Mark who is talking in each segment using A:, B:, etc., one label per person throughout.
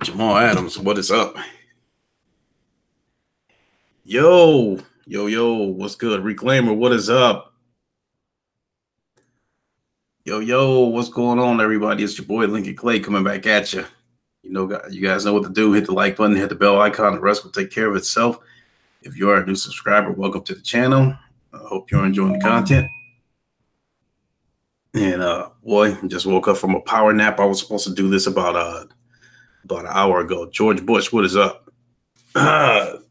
A: Jamal Adams, what is up? Yo, what's good? Reclaimer, what is up? Yo, what's going on, everybody? It's your boy Lincoln Clay coming back at you. You guys know what to do. Hit the like button, hit the bell icon. The rest will take care of itself. If you are a new subscriber, welcome to the channel. I hope you're enjoying the content. And boy, just woke up from a power nap. I was supposed to do this about an hour ago. George Bush, what is up?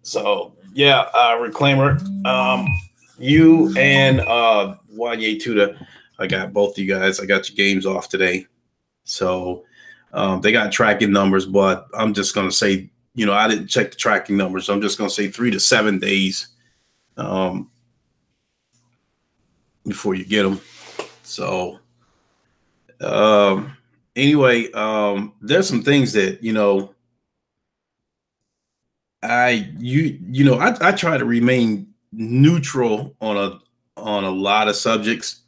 A: So yeah, Reclaimer, you and Wanye Tuda, I got both of you guys. I got your games off today, so they got tracking numbers, but I'm just gonna say, I didn't check the tracking numbers. I'm just gonna say 3 to 7 days before you get them. So anyway, there's some things that I try to remain neutral on a lot of subjects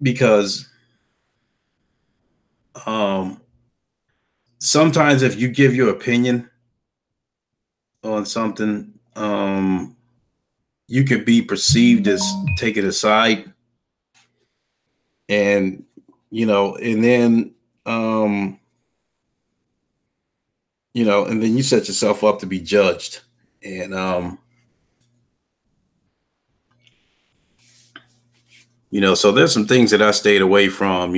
A: because sometimes if you give your opinion on something, you could be perceived as taking a side, and then and then you set yourself up to be judged. And so there's some things that I stayed away from.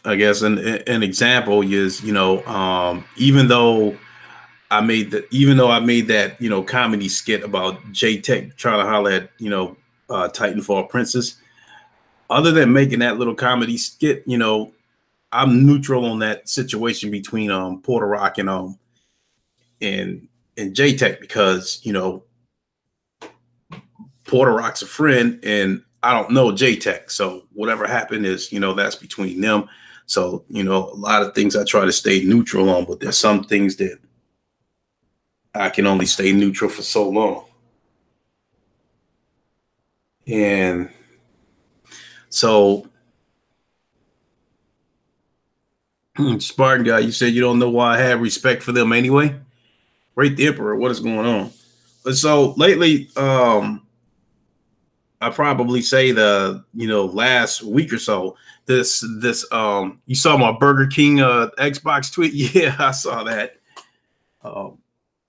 A: I guess an example is, even though I made that, comedy skit about J-Tech trying to holler at, Titanfall Princess. Other than making that little comedy skit, I'm neutral on that situation between Porter Rock and J-Tech, because Porter Rock's a friend and I don't know J-Tech. So whatever happened is, that's between them. So, a lot of things I try to stay neutral on, but there's some things that I can only stay neutral for so long. And so, Spartan guy, you said you don't know why I have respect for them anyway. Rate the Emperor, what is going on? But so lately, I probably say the last week or so, this you saw my Burger King Xbox tweet. Yeah, I saw that.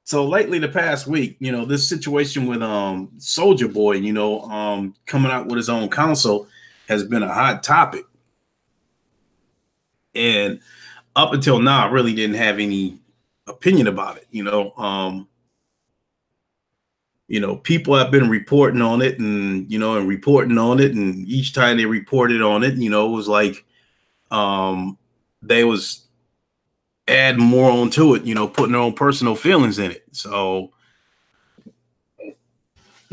A: So lately, the past week, this situation with Soulja Boy, coming out with his own console has been a hot topic. And up until now, I really didn't have any opinion about it. People have been reporting on it and reporting on it. And each time they reported on it, it was like they was adding more onto it, putting their own personal feelings in it. So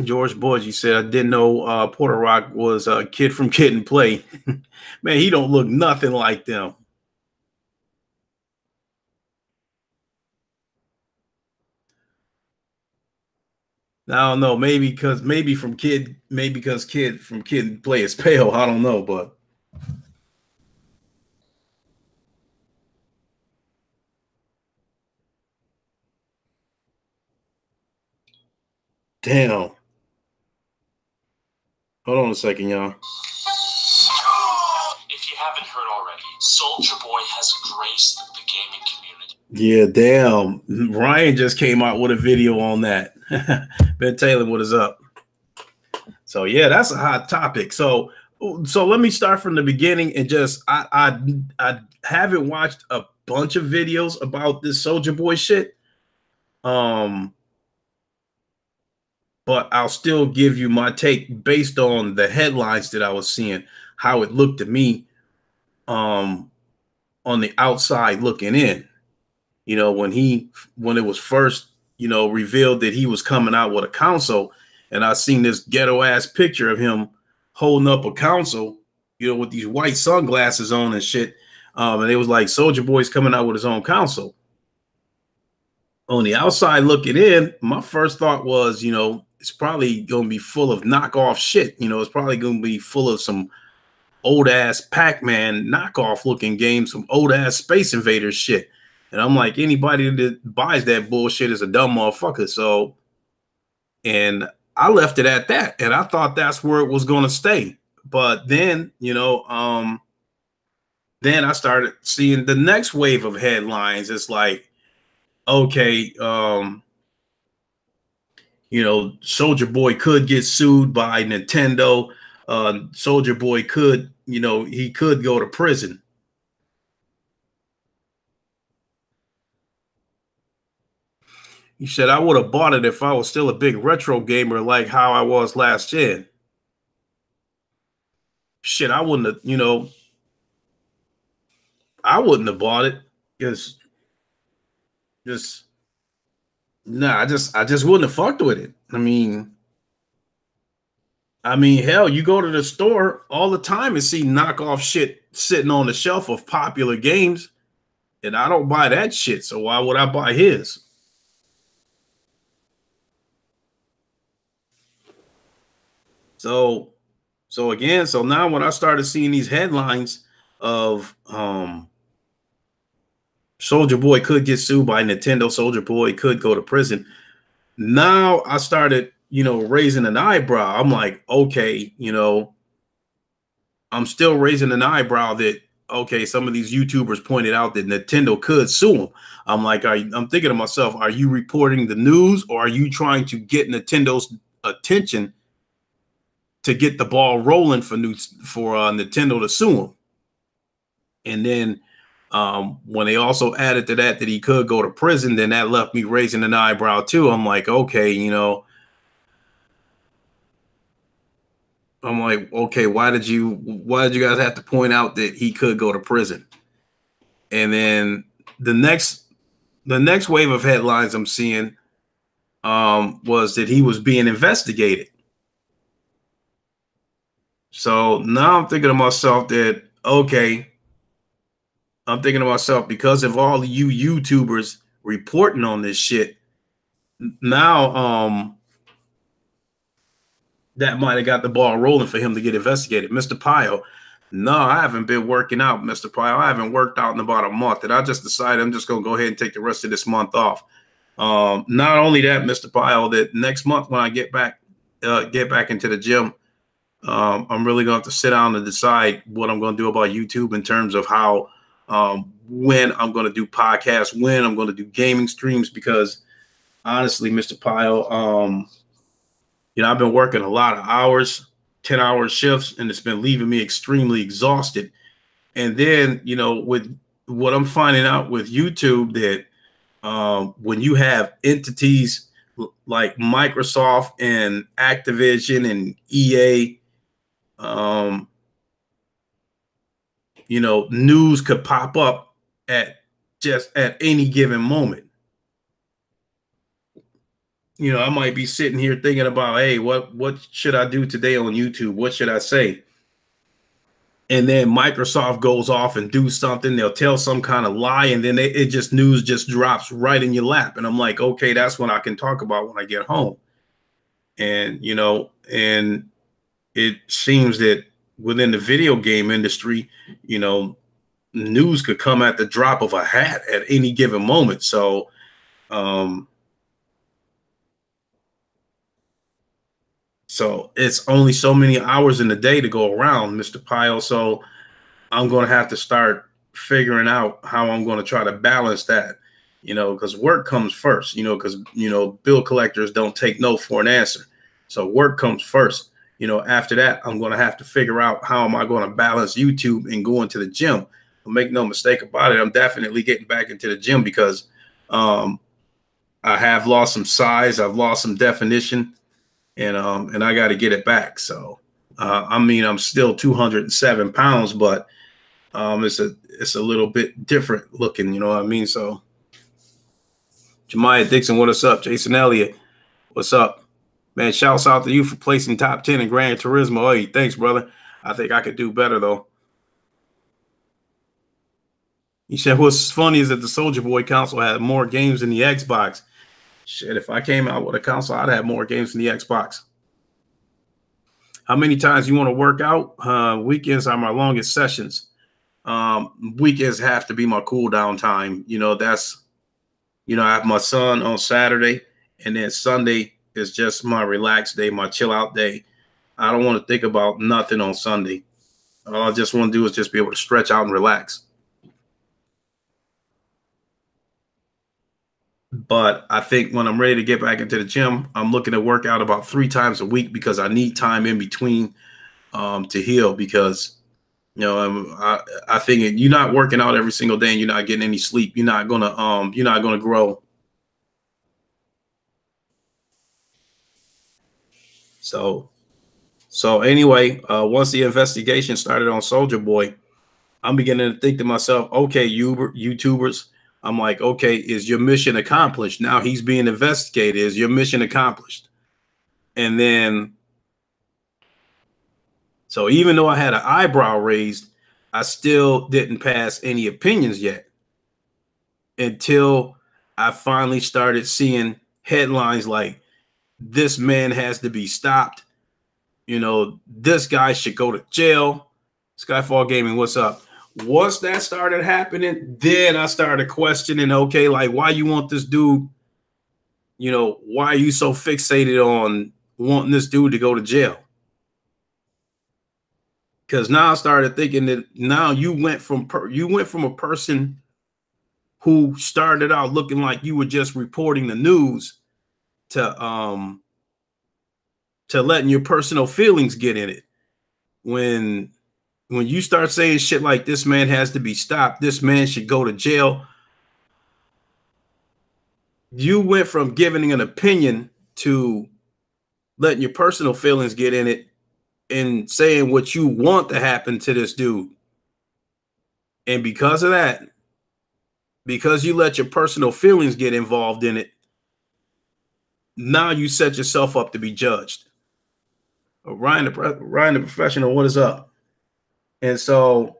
A: George Bush, you said, I didn't know Porter Rock was a kid from Kid and Play. Man, he don't look nothing like them. I don't know. Maybe because Kid from Kid and Play is pale. I don't know, but damn. Hold on a second, y'all.
B: If you haven't heard already, Soulja Boy has graced the gaming community.
A: Yeah, damn. Ryan just came out with a video on that. Ben Taylor, what is up? So yeah, that's a hot topic. So let me start from the beginning and just I haven't watched a bunch of videos about this Soulja Boy shit. But I'll still give you my take based on the headlines that I was seeing, how it looked to me on the outside looking in. When it was first, revealed that he was coming out with a console, and I seen this ghetto ass picture of him holding up a console, with these white sunglasses on and shit. And it was like Soulja Boy's coming out with his own console. On the outside looking in, my first thought was, it's probably going to be full of knockoff shit. It's probably going to be full of some old ass Pac-Man knockoff looking game, some old ass Space Invaders shit. And I'm like, anybody that buys that bullshit is a dumb motherfucker. So, and I left it at that. And I thought that's where it was going to stay. But then, then I started seeing the next wave of headlines. It's like, okay, Soulja Boy could get sued by Nintendo. Soulja Boy could, he could go to prison. He said, I would have bought it if I was still a big retro gamer like how I was last gen. Shit, I wouldn't have, I wouldn't have bought it because just nah, I just wouldn't have fucked with it. I mean, hell, you go to the store all the time and see knockoff shit sitting on the shelf of popular games, and I don't buy that shit. So why would I buy his? So, so now when I started seeing these headlines of Soulja Boy could get sued by Nintendo, Soulja Boy could go to prison. Now I started, raising an eyebrow. I'm like, okay, I'm still raising an eyebrow that okay, some of these YouTubers pointed out that Nintendo could sue them. I'm like, I'm thinking to myself, are you reporting the news or are you trying to get Nintendo's attention to get the ball rolling for Nintendo to sue him? And then when they also added to that he could go to prison, then that left me raising an eyebrow too. I'm like, okay, I'm like, okay, why did you guys have to point out that he could go to prison? And then the next wave of headlines I'm seeing was that he was being investigated. So now I'm thinking to myself that okay, I'm thinking to myself because of all of you YouTubers reporting on this shit, now that might have got the ball rolling for him to get investigated. Mr. Pio, no, I haven't been working out, Mr. Pio. I haven't worked out in about a month, and I just decided I'm just gonna go ahead and take the rest of this month off. Not only that, Mr. Pio, that next month when I get back into the gym, I'm really going to have to sit down and decide what I'm going to do about YouTube in terms of how, when I'm going to do podcasts, when I'm going to do gaming streams, because honestly, Mr. Pyle, I've been working a lot of hours, 10-hour shifts, and it's been leaving me extremely exhausted. And then, with what I'm finding out with YouTube that when you have entities like Microsoft and Activision and EA, news could pop up at any given moment. I might be sitting here thinking about, hey, what should I do today on YouTube? What should I say? And then Microsoft goes off and do something. They'll tell some kind of lie, and then news just drops right in your lap. And I'm like, okay, that's what I can talk about when I get home. And and it seems that within the video game industry, news could come at the drop of a hat at any given moment. So, so it's only so many hours in the day to go around, Mr. Pyle. So I'm going to have to start figuring out how I'm going to try to balance that, because work comes first, because, bill collectors don't take no for an answer. So work comes first. After that, I'm going to have to figure out how am I going to balance YouTube and going to the gym. But make no mistake about it, I'm definitely getting back into the gym because I have lost some size. I've lost some definition, and I got to get it back. So, I'm still 207 pounds, but it's a little bit different looking, you know what I mean? So, Jemiah Dixon, what is up? Jason Elliott, what's up? Man, shouts out to you for placing top 10 in Gran Turismo. Hey, thanks, brother. I think I could do better, though. He said, what's funny is that the Soulja Boy console had more games than the Xbox. Shit, if I came out with a console, I'd have more games than the Xbox. How many times you want to work out? Weekends are my longest sessions. Weekends have to be my cool down time. That's, I have my son on Saturday, and then Sunday is just my relaxed day, my chill out day. I don't want to think about nothing on Sunday. All I just want to do is just be able to stretch out and relax. But I think when I'm ready to get back into the gym, I'm looking to work out about 3 times a week, because I need time in between to heal. Because I think you're not working out every single day and you're not getting any sleep, you're not gonna grow. So anyway, once the investigation started on Soulja Boy, I'm beginning to think to myself, okay, YouTubers, I'm like, okay, is your mission accomplished? Now he's being investigated. Is your mission accomplished? And then, so even though I had an eyebrow raised, I still didn't pass any opinions yet, until I finally started seeing headlines like, this man has to be stopped. This guy should go to jail. Skyfall Gaming, what's up? Once that started happening, then I started questioning, okay, like, why you want this dude? Why are you so fixated on wanting this dude to go to jail? Because now I started thinking that now you went from a person who started out looking like you were just reporting the news to letting your personal feelings get in it. When you start saying shit like, this man has to be stopped, this man should go to jail, you went from giving an opinion to letting your personal feelings get in it and saying what you want to happen to this dude. And because of that, because you let your personal feelings get involved in it, now you set yourself up to be judged. Ryan the professional, what is up? And so,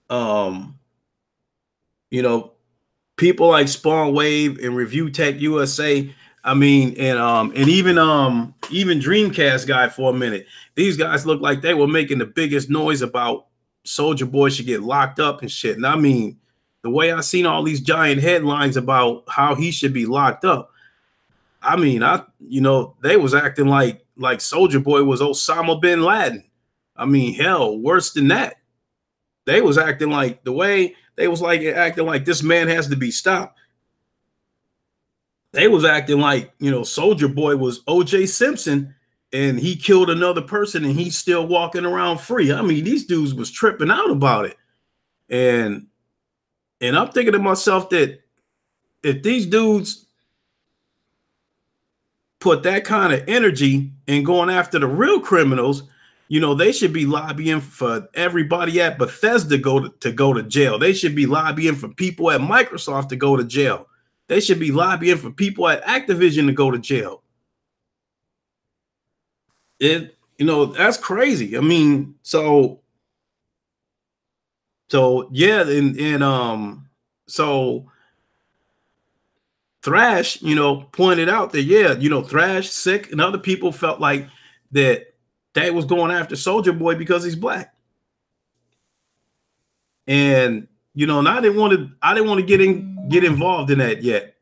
A: people like Spawnwave and Reviewtech USA, I mean, and even Dreamcast guy for a minute, these guys look like they were making the biggest noise about Soulja Boy should get locked up and shit. And I mean, the way I seen all these giant headlines about how he should be locked up, I mean, they was acting like Soulja Boy was Osama bin Laden. I mean, hell, worse than that. They was acting like, the way they was like acting like this man has to be stopped. They was acting like, Soulja Boy was O.J. Simpson and he killed another person and he's still walking around free. I mean, these dudes was tripping out about it. And I'm thinking to myself that if these dudes put that kind of energy in going after the real criminals, they should be lobbying for everybody at Bethesda to go to jail. They should be lobbying for people at Microsoft to go to jail. They should be lobbying for people at Activision to go to jail. That's crazy. I mean, so yeah, and so Thrash, pointed out that, yeah, Thrash, Sick, and other people felt like that was going after Soulja Boy because he's black. And and I didn't want to get involved in that yet,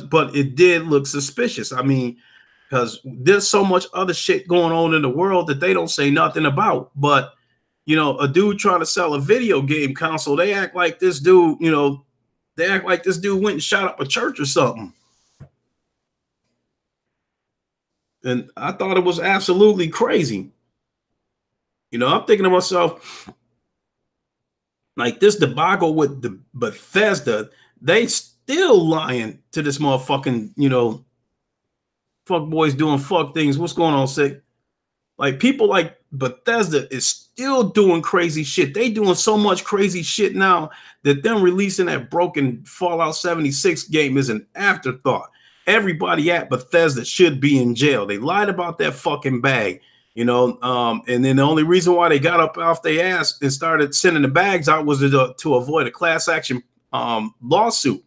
A: but it did look suspicious. I mean, because there's so much other shit going on in the world that they don't say nothing about. But a dude trying to sell a video game console, they act like this dude, they act like this dude went and shot up a church or something. And I thought it was absolutely crazy. I'm thinking to myself, like, this debacle with the Bethesda, they still lying to this motherfucking, fuck boys doing fuck things. What's going on, Sick? Like, people like Bethesda is still doing crazy shit. They doing so much crazy shit now that them releasing that broken Fallout 76 game is an afterthought. Everybody at Bethesda should be in jail. They lied about that fucking bag, and then the only reason why they got up off their ass and started sending the bags out was to avoid a class action lawsuit.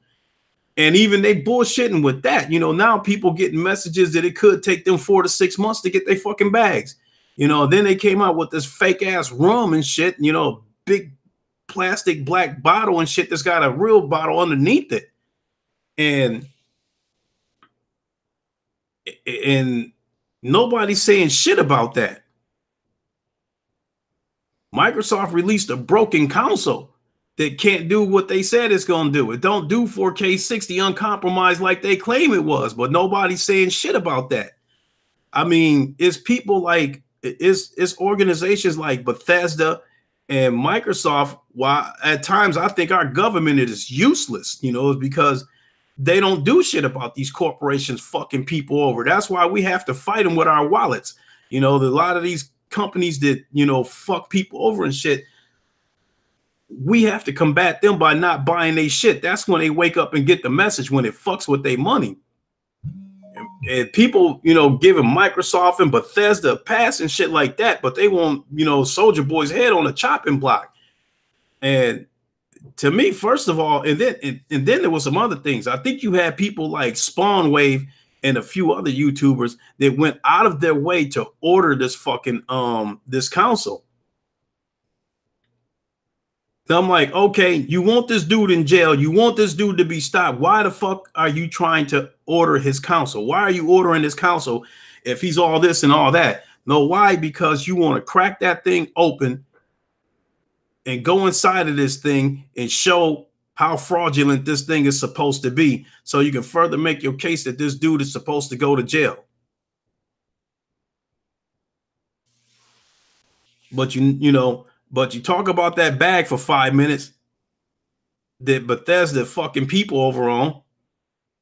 A: And even they bullshitting with that. You know, now people getting messages that it could take them 4 to 6 months to get their fucking bags. You know, then they came out with this fake ass rum and shit, you know, big plastic black bottle and shit that's got a real bottle underneath it. And nobody's saying shit about that. Microsoft released a broken console that can't do what they said it's going to do. It don't do 4K 60 uncompromised like they claim it was, but nobody's saying shit about that. I mean, it's people like it's organizations like Bethesda and Microsoft. Why at times I think our government is useless, you know, because they don't do shit about these corporations fucking people over. That's why we have to fight them with our wallets. You know, a lot of these companies that, you know, fuck people over and shit, we have to combat them by not buying their shit. That's when they wake up and get the message, when it fucks with their money. And people, you know, giving Microsoft and Bethesda a pass and shit like that, but they want, you know, Soulja Boy's head on a chopping block. And to me, first of all, and then there was some other things. I think you had people like Spawnwave and a few other YouTubers that went out of their way to order this fucking this console. I'm like, okay, you want this dude in jail, you want this dude to be stopped. Why the fuck are you trying to order his console? Why are you ordering his console if he's all this and all that? No, why? Because you want to crack that thing open and go inside of this thing and show how fraudulent this thing is supposed to be, so you can further make your case that this dude is supposed to go to jail. But but you talk about that bag for 5 minutes that Bethesda fucking people over on.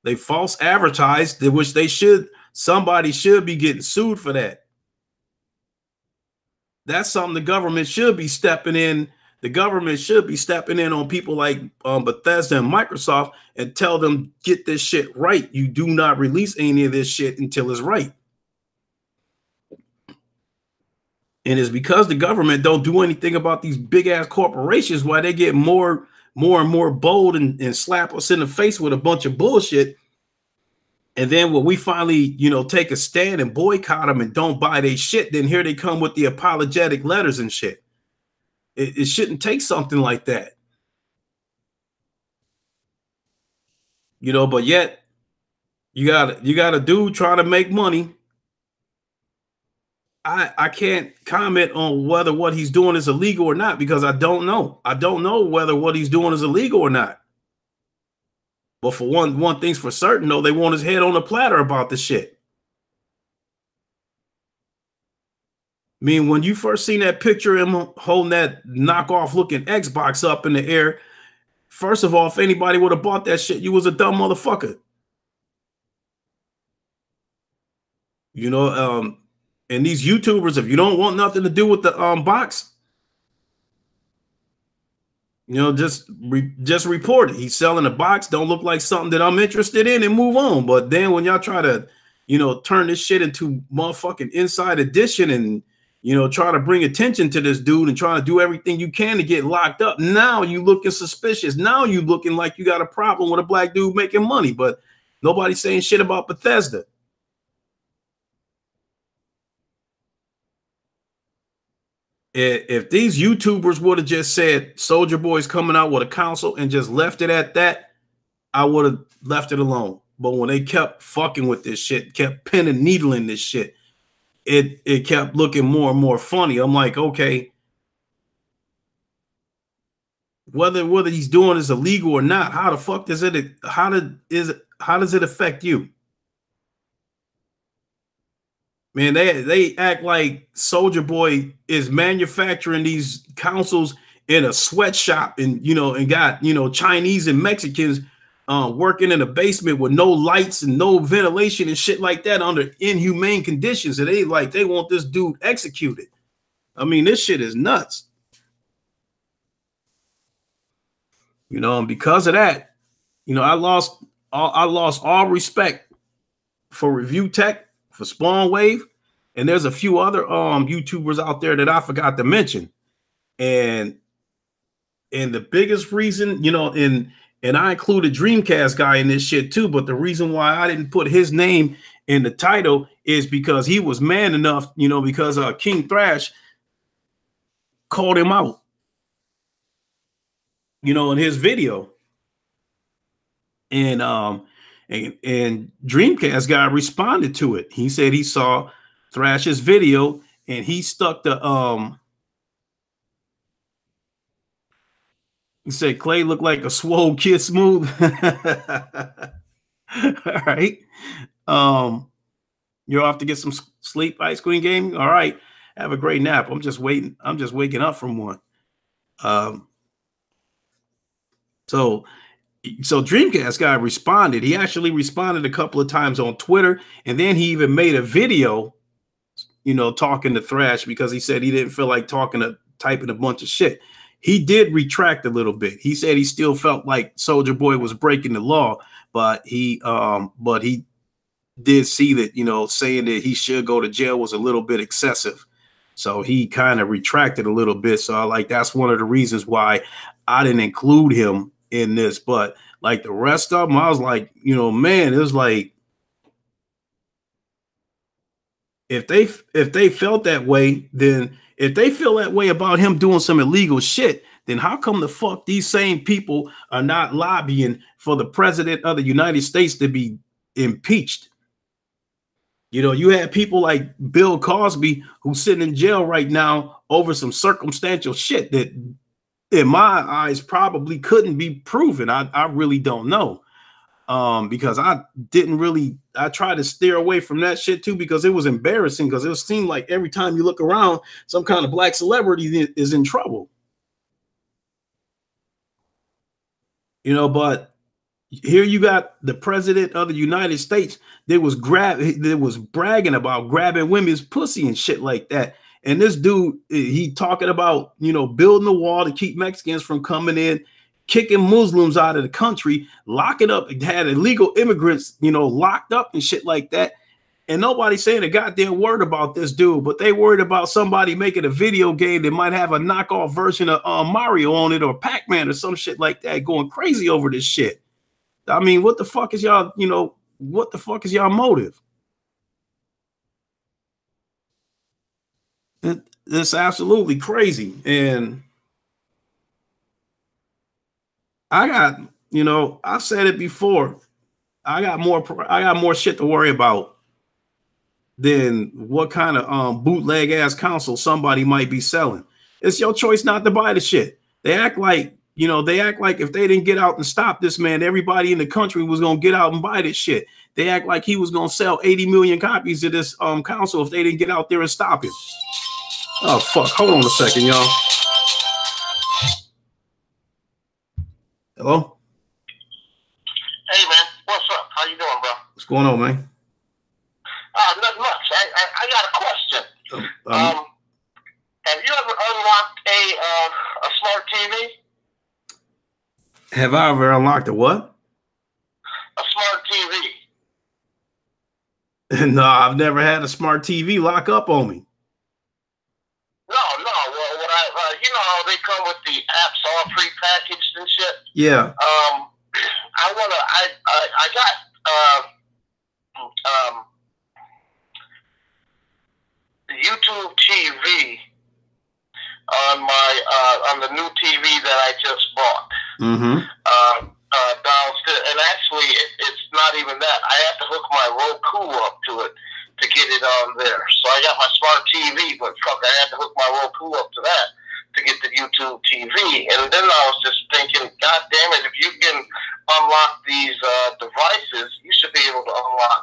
A: They false advertised, which they should, somebody should be getting sued for that. That's something the government should be stepping in. The government should be stepping in on people like Bethesda and Microsoft and tell them, get this shit right. You do not release any of this shit until it's right. And it's because the government don't do anything about these big ass corporations why they get more and more bold and slap us in the face with a bunch of bullshit. And then when we finally, you know, take a stand and boycott them and don't buy their shit, then here they come with the apologetic letters and shit. It shouldn't take something like that. You know, but yet you got a dude trying to make money. I can't comment on whether what he's doing is illegal or not, because I don't know. I don't know whether what he's doing is illegal or not. But for one thing's for certain, though, they want his head on a platter about the shit. I mean, when you first seen that picture of him holding that knockoff looking Xbox up in the air, first of all, if anybody would have bought that shit, you was a dumb motherfucker. You know, and these YouTubers, if you don't want nothing to do with the box, you know, just report it. He's selling a box, don't look like something that I'm interested in, and move on. But then when y'all try to, you know, turn this shit into motherfucking Inside Edition and, you know, try to bring attention to this dude and try to do everything you can to get locked up, now you looking suspicious. Now you looking like you got a problem with a black dude making money, but nobody's saying shit about Bethesda. If these YouTubers would have just said Soulja Boy's coming out with a console and just left it at that, I would have left it alone. But when they kept fucking with this shit, kept pin and needling this shit, it kept looking more and more funny. I'm like, okay, whether he's doing is illegal or not, how the fuck does it how does it affect you? Man, they act like Soulja Boy is manufacturing these consoles in a sweatshop and, you know, and got, you know, Chinese and Mexicans working in a basement with no lights and no ventilation and shit like that under inhumane conditions. And they want this dude executed. I mean, this shit is nuts. You know, and because of that, you know, I lost all respect for Reviewtech, for Spawnwave, and there's a few other YouTubers out there that I forgot to mention. And the biggest reason, you know, and And I included Dreamcast guy in this shit too. But the reason why I didn't put his name in the title is because he was man enough, you know, because King Thrash called him out, you know, in his video. And Dreamcast guy responded to it. He said he saw Thrash's video and he stuck the he said Clay looked like a swole kid smooth. All right. You're off to get some sleep, Ice Queen Gaming. All right. Have a great nap. I'm just waiting. I'm just waking up from one. So Dreamcast guy responded. He actually responded a couple of times on Twitter, and then he even made a video, you know, talking to Thrash because he said he didn't feel like typing a bunch of shit. He did retract a little bit. He said he still felt like Soulja Boy was breaking the law, but he did see that, you know, saying that he should go to jail was a little bit excessive. So he kind of retracted a little bit. So that's one of the reasons why I didn't include him in this. But like the rest of them, I was like, you know, man, it was like, if they felt that way, then if they feel that way about him doing some illegal shit, then how come the fuck these same people are not lobbying for the president of the United States to be impeached? You know, you had people like Bill Cosby who's sitting in jail right now over some circumstantial shit that in my eyes probably couldn't be proven. I really don't know. Because I tried to steer away from that shit too, because it was embarrassing, because it seemed like every time you look around, some kind of black celebrity is in trouble. You know, but here you got the president of the United States that was bragging about grabbing women's pussy and shit like that. And this dude, he talking about, you know, building a wall to keep Mexicans from coming in, kicking Muslims out of the country, locking up, had illegal immigrants, you know, locked up and shit like that. And nobody's saying a goddamn word about this dude, but they worried about somebody making a video game that might have a knockoff version of Mario on it, or Pac-Man or some shit like that, going crazy over this shit. I mean, what the fuck is y'all, you know, what the fuck is y'all motive? It's absolutely crazy. And I got, you know, I've said it before. I got more shit to worry about than what kind of bootleg ass console somebody might be selling. It's your choice not to buy the shit. They act like, you know, if they didn't get out and stop this man, everybody in the country was gonna get out and buy this shit. They act like he was gonna sell 80 million copies of this console if they didn't get out there and stop him. Oh fuck! Hold on a second, y'all. Hello.
C: Hey man, what's up? How you doing, bro?
A: What's going on, man?
C: Not much. I got a question. Have you ever unlocked a smart TV?
A: Have I ever unlocked a what?
C: A smart TV.
A: No, I've never had a smart TV lock up on me.
C: No. Well, you know how they come with the apps all pre-packaged and shit.
A: Yeah.
C: I got YouTube TV on the new TV that I just bought.
A: Mm-hmm.
C: Downstairs, and actually, it's not even that. I have to hook my Roku up to it to get it on there. So I got my smart TV, but fuck, I had to hook my Roku up to that to get the YouTube TV. And then I was just thinking, God damn it, if you can unlock these devices, you should be able to unlock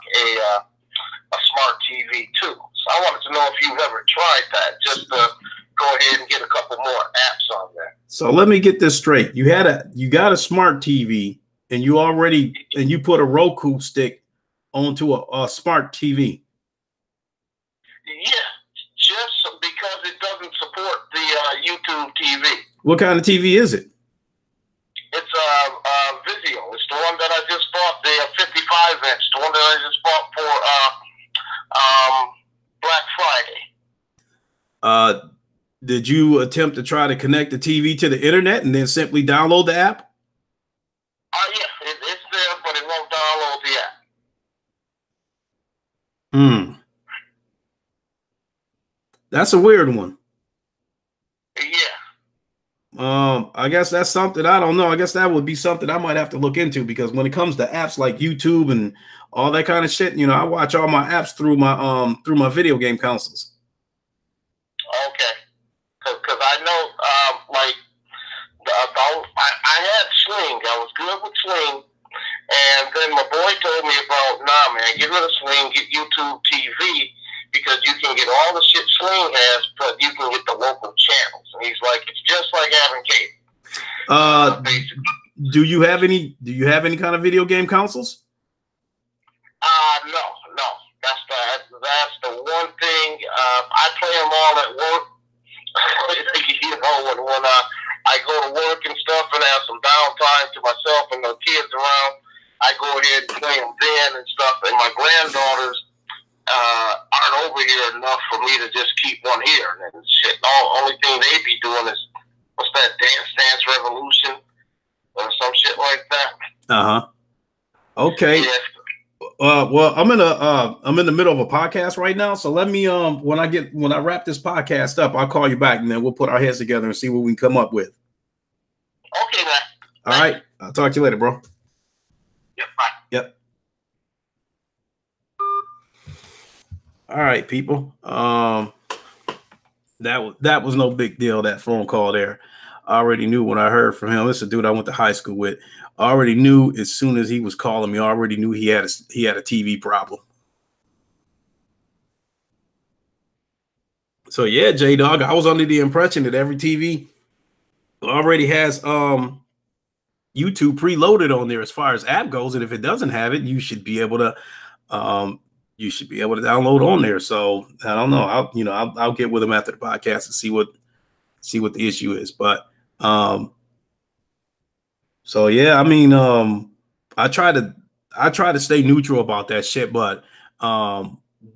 C: a smart TV too. So I wanted to know if you've ever tried that, just to go ahead and get a couple more apps on there.
A: So let me get this straight. You got a smart TV, and you put a Roku stick onto a smart TV.
C: Yeah, just because it doesn't support the YouTube TV.
A: What kind of TV is it?
C: It's Vizio. It's the one that I just bought. The 55-inch, the one that I just bought for Black Friday.
A: Did you attempt to try to connect the TV to the internet and then simply download the app?
C: I it won't download the app.
A: That's a weird one.
C: Yeah.
A: I guess that's something I don't know. I guess that would be something I might have to look into, because when it comes to apps like YouTube and all that kind of shit, you know, I watch all my apps through my video game consoles.
C: Okay. Because I know, like, I had Sling. I was good with Sling. And then my boy told me about, nah, man, get rid of Sling, get YouTube TV, because you can get all the shit Sling has, but you can get the local channels. And he's like, it's just like having cable. Basically.
A: Do you have any kind of video game consoles?
C: No. That's the one thing. I play them all at work. You know, when I go to work and stuff and have some downtime to myself and the kids around, I go ahead and play them then and stuff. And my granddaughters aren't over here enough for me to just keep one here and shit. Only thing they be doing is, what's that, Dance Revolution or some shit like that.
A: Okay.
C: Yeah.
A: Well, I'm in the middle of a podcast right now, so let me when I wrap this podcast up, I'll call you back, and then we'll put our heads together and see what we can come up with.
C: Okay, man.
A: All right. I'll talk to you later, bro.
C: Yep. Bye.
A: Yep. All right, people. That was no big deal, that phone call there. I already knew when I heard from him. This is a dude I went to high school with. I already knew as soon as he was calling me. I already knew he had a TV problem. So yeah, J-Dog, I was under the impression that every TV already has YouTube preloaded on there as far as app goes, and if it doesn't have it, you should be able to download on there. So I don't know. I'll get with him after the podcast and see what the issue is. But so yeah, I mean, I try to stay neutral about that shit, but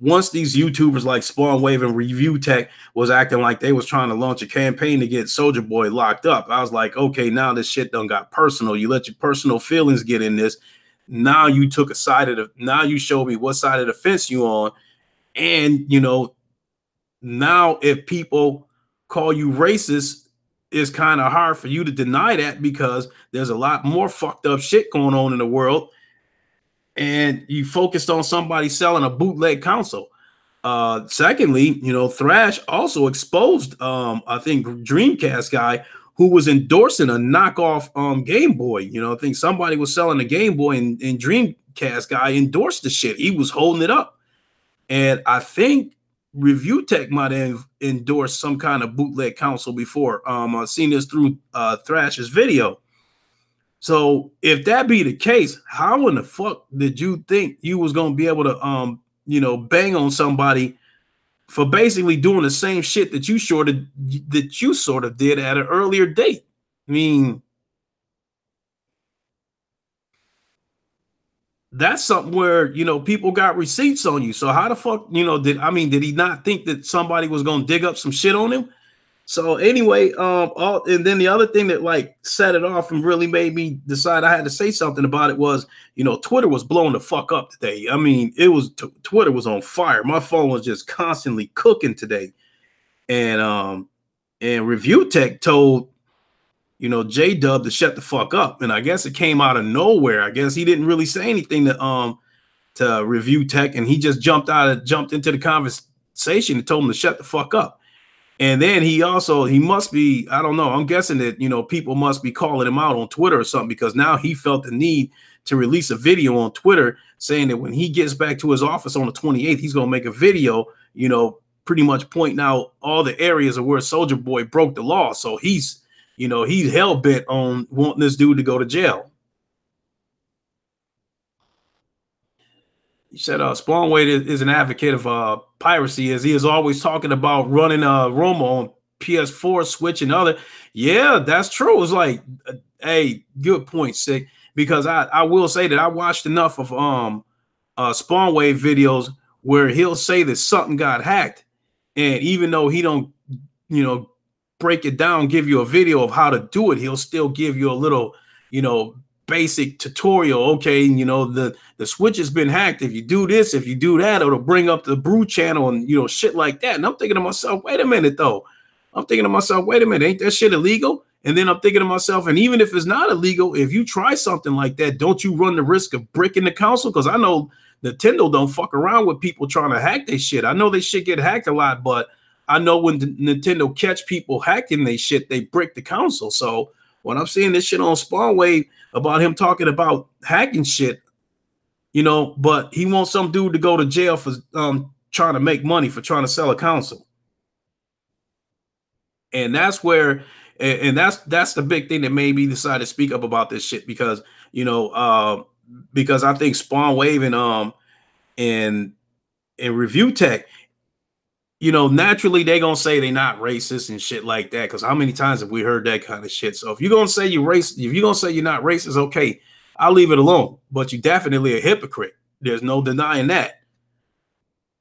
A: once these YouTubers like Spawnwave and Reviewtech was acting like they was trying to launch a campaign to get Soulja Boy locked up, I was like, okay, now this shit done got personal. You let your personal feelings get in this. Now you took a side of now you showed me what side of the fence you on. And, you know, now if people call you racist, it's kind of hard for you to deny that, because there's a lot more fucked up shit going on in the world. And you focused on somebody selling a bootleg console. Secondly, you know, Thrash also exposed, I think, Dreamcast guy who was endorsing a knockoff Game Boy. You know, I think somebody was selling a Game Boy, and Dreamcast guy endorsed the shit. He was holding it up. And I think Reviewtech might have endorsed some kind of bootleg console before. I've seen this through Thrash's video. So if that be the case, how in the fuck did you think you was going to be able to, you know, bang on somebody for basically doing the same shit that you sort of did at an earlier date? I mean, that's something where, you know, people got receipts on you. So how the fuck, you know, did he not think that somebody was going to dig up some shit on him? So anyway, and then the other thing that like set it off and really made me decide I had to say something about it was, you know, Twitter was blowing the fuck up today. I mean, Twitter was on fire. My phone was just constantly cooking today. And Reviewtech told, you know, J-Dub to shut the fuck up. And I guess it came out of nowhere. I guess he didn't really say anything to Reviewtech, and he just jumped into the conversation and told him to shut the fuck up. And then he must be, I don't know, I'm guessing that, you know, people must be calling him out on Twitter or something, because now he felt the need to release a video on Twitter saying that when he gets back to his office on the 28th, he's going to make a video, you know, pretty much pointing out all the areas of where Soulja Boy broke the law. So he's, you know, he's hell bent on wanting this dude to go to jail. He said Spawnwave is an advocate of piracy, as he is always talking about running Roma on PS4, Switch, and other. Yeah, that's true. It's like, hey, good point, Sick. Because I will say that I watched enough of Spawnwave videos where he'll say that something got hacked, and even though he don't, you know, break it down, give you a video of how to do it, he'll still give you a little, you know, basic tutorial. Okay, you know, the switch has been hacked. If you do this, if you do that, it'll bring up the brew channel and, you know, shit like that. And I'm thinking to myself, wait a minute though. I'm thinking to myself, wait a minute, ain't that shit illegal? And then I'm thinking to myself, and even if it's not illegal, if you try something like that, don't you run the risk of breaking the console? Because I know Nintendo don't fuck around with people trying to hack their shit. I know they shit get hacked a lot, but I know when Nintendo catch people hacking their shit, they break the console. So when I'm seeing this shit on Spawnwave about him talking about hacking shit, you know, but he wants some dude to go to jail for trying to make money for trying to sell a console. And that's where, and that's the big thing that made me decide to speak up about this shit, because, you know, because I think Spawnwave and Reviewtech, you know, naturally they're gonna say they're not racist and shit like that. Because how many times have we heard that kind of shit? So if you're gonna say you're racist, if you're gonna say you're not racist, okay, I'll leave it alone. But you're definitely a hypocrite. There's no denying that.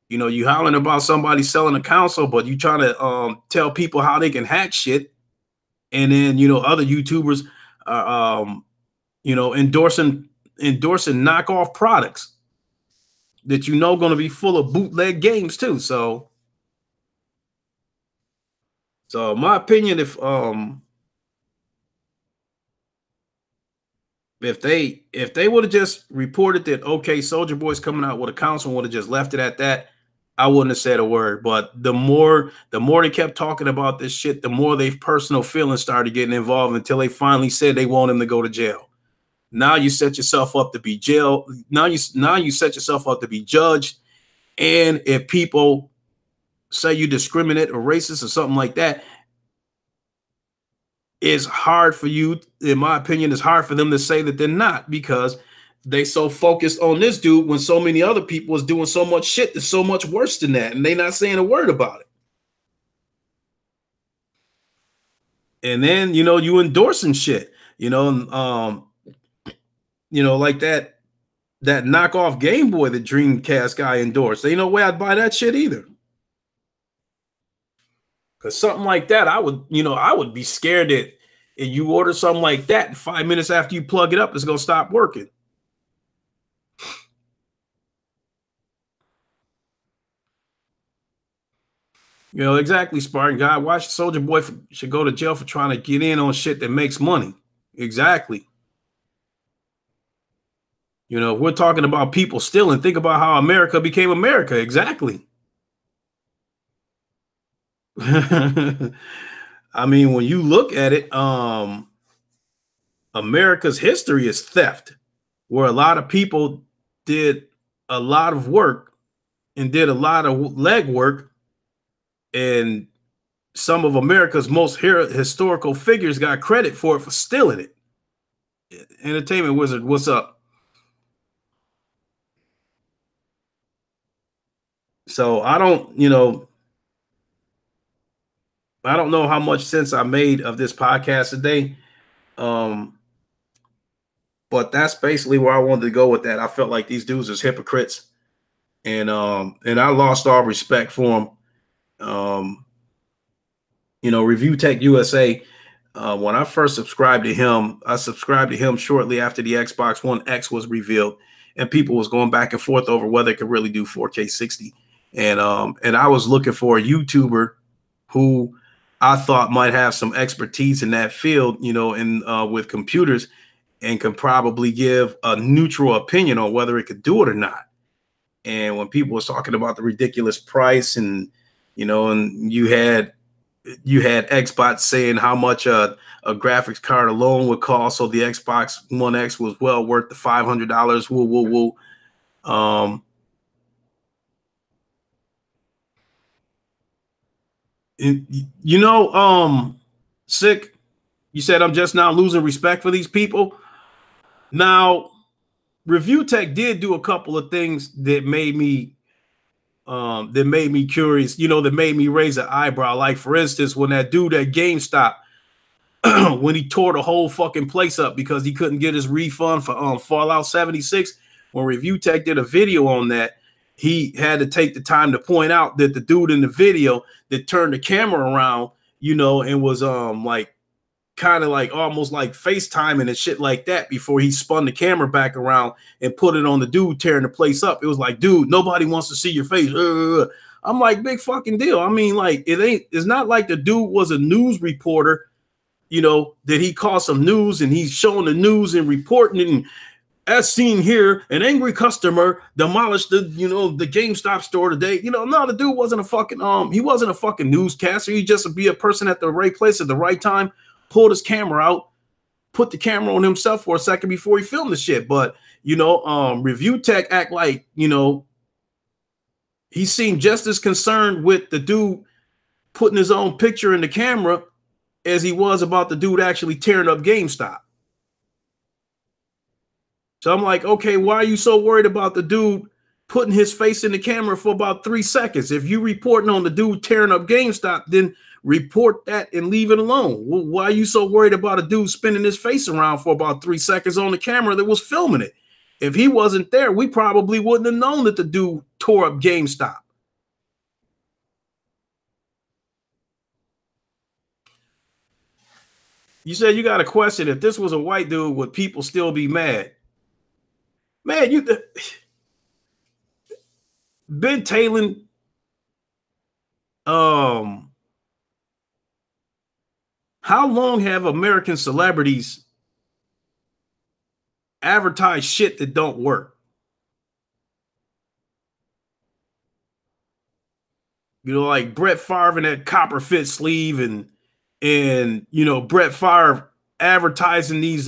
A: You know, you hollering about somebody selling a console, but you trying to tell people how they can hack shit, and then, you know, other YouTubers are you know, endorsing knockoff products that, you know, going to be full of bootleg games too. So my opinion, if they would have just reported that, okay, Soulja Boy's coming out with a console, would have just left it at that, I wouldn't have said a word. But the more they kept talking about this shit, the more their personal feelings started getting involved, until they finally said they want him to go to jail. Now you set yourself up to be jailed. Now you set yourself up to be judged. And if people say you discriminate or racist or something like that, it's hard for you, in my opinion, it's hard for them to say that they're not, because they so focused on this dude when so many other people is doing so much shit that's so much worse than that, and they not saying a word about it. And then, you know, you endorsing shit, you know, like that knockoff Game Boy that Dreamcast guy endorsed. Ain't no way I'd buy that shit either. Because something like that, I would be scared that if you order something like that, and 5 minutes after you plug it up, it's going to stop working. You know, exactly, Spartan guy. Why should Soulja Boy should go to jail for trying to get in on shit that makes money? Exactly. You know, we're talking about people stealing. Think about how America became America. Exactly. I mean, when you look at it, America's history is theft, where a lot of people did a lot of work and did a lot of legwork, and some of America's most historical figures got credit for it for stealing it. Entertainment Wizard, what's up? So I don't know how much sense I made of this podcast today. But that's basically where I wanted to go with that. I felt like these dudes is hypocrites, and I lost all respect for them. You know, Reviewtech USA, when I first subscribed to him, I subscribed to him shortly after the Xbox One X was revealed, and people was going back and forth over whether it could really do 4K 60. And I was looking for a YouTuber who I thought might have some expertise in that field, you know, and with computers, and could probably give a neutral opinion on whether it could do it or not. And when people was talking about the ridiculous price, and, you know, and you had Xbox saying how much a graphics card alone would cost, so the Xbox One X was well worth the $500. Woo, woo, woo. You know, Sick, you said I'm just now losing respect for these people. Now, Reviewtech did do a couple of things that made me curious, you know, that made me raise an eyebrow. Like, for instance, when that dude at GameStop, when he tore the whole fucking place up because he couldn't get his refund for Fallout 76, when Reviewtech did a video on that, he had to take the time to point out that the dude in the video that turned the camera around, you know, and was like kind of like almost like FaceTiming and shit like that before he spun the camera back around and put it on the dude tearing the place up. It was like, dude, nobody wants to see your face. I'm like, big fucking deal. I mean, like, it's not like the dude was a news reporter, you know, that he caught some news and he's showing the news and reporting and as seen here, an angry customer demolished the, you know, the GameStop store today. You know, no, the dude wasn't a fucking he wasn't a fucking newscaster. He just be a person at the right place at the right time, pulled his camera out, put the camera on himself for a second before he filmed the shit. But you know, Reviewtech act like, you know, he seemed just as concerned with the dude putting his own picture in the camera as he was about the dude actually tearing up GameStop. So I'm like, okay, why are you so worried about the dude putting his face in the camera for about 3 seconds? If you reporting on the dude tearing up GameStop, then report that and leave it alone. Well, why are you so worried about a dude spinning his face around for about 3 seconds on the camera that was filming it? If he wasn't there, we probably wouldn't have known that the dude tore up GameStop. You said you got a question. If this was a white dude, would people still be mad? Man, Ben Taylor, how long have American celebrities advertised shit that don't work? You know, like Brett Favre and that copper fit sleeve, and you know, Brett Favre advertising these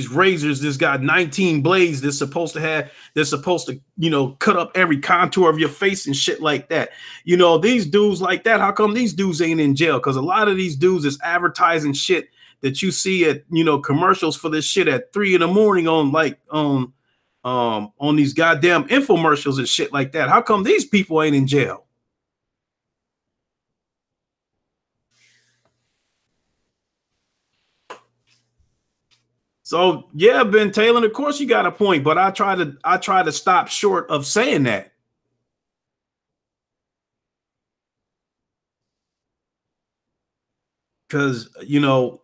A: razors that's got 19 blades that's supposed to, you know, cut up every contour of your face and shit like that. You know, these dudes like that, how come these dudes ain't in jail? Because a lot of these dudes is advertising shit that you see at, you know, commercials for this shit at 3 a.m. on like on these goddamn infomercials and shit like that. How come these people ain't in jail? So yeah, Ben Taylor, of course you got a point, but I try to stop short of saying that. Because, you know,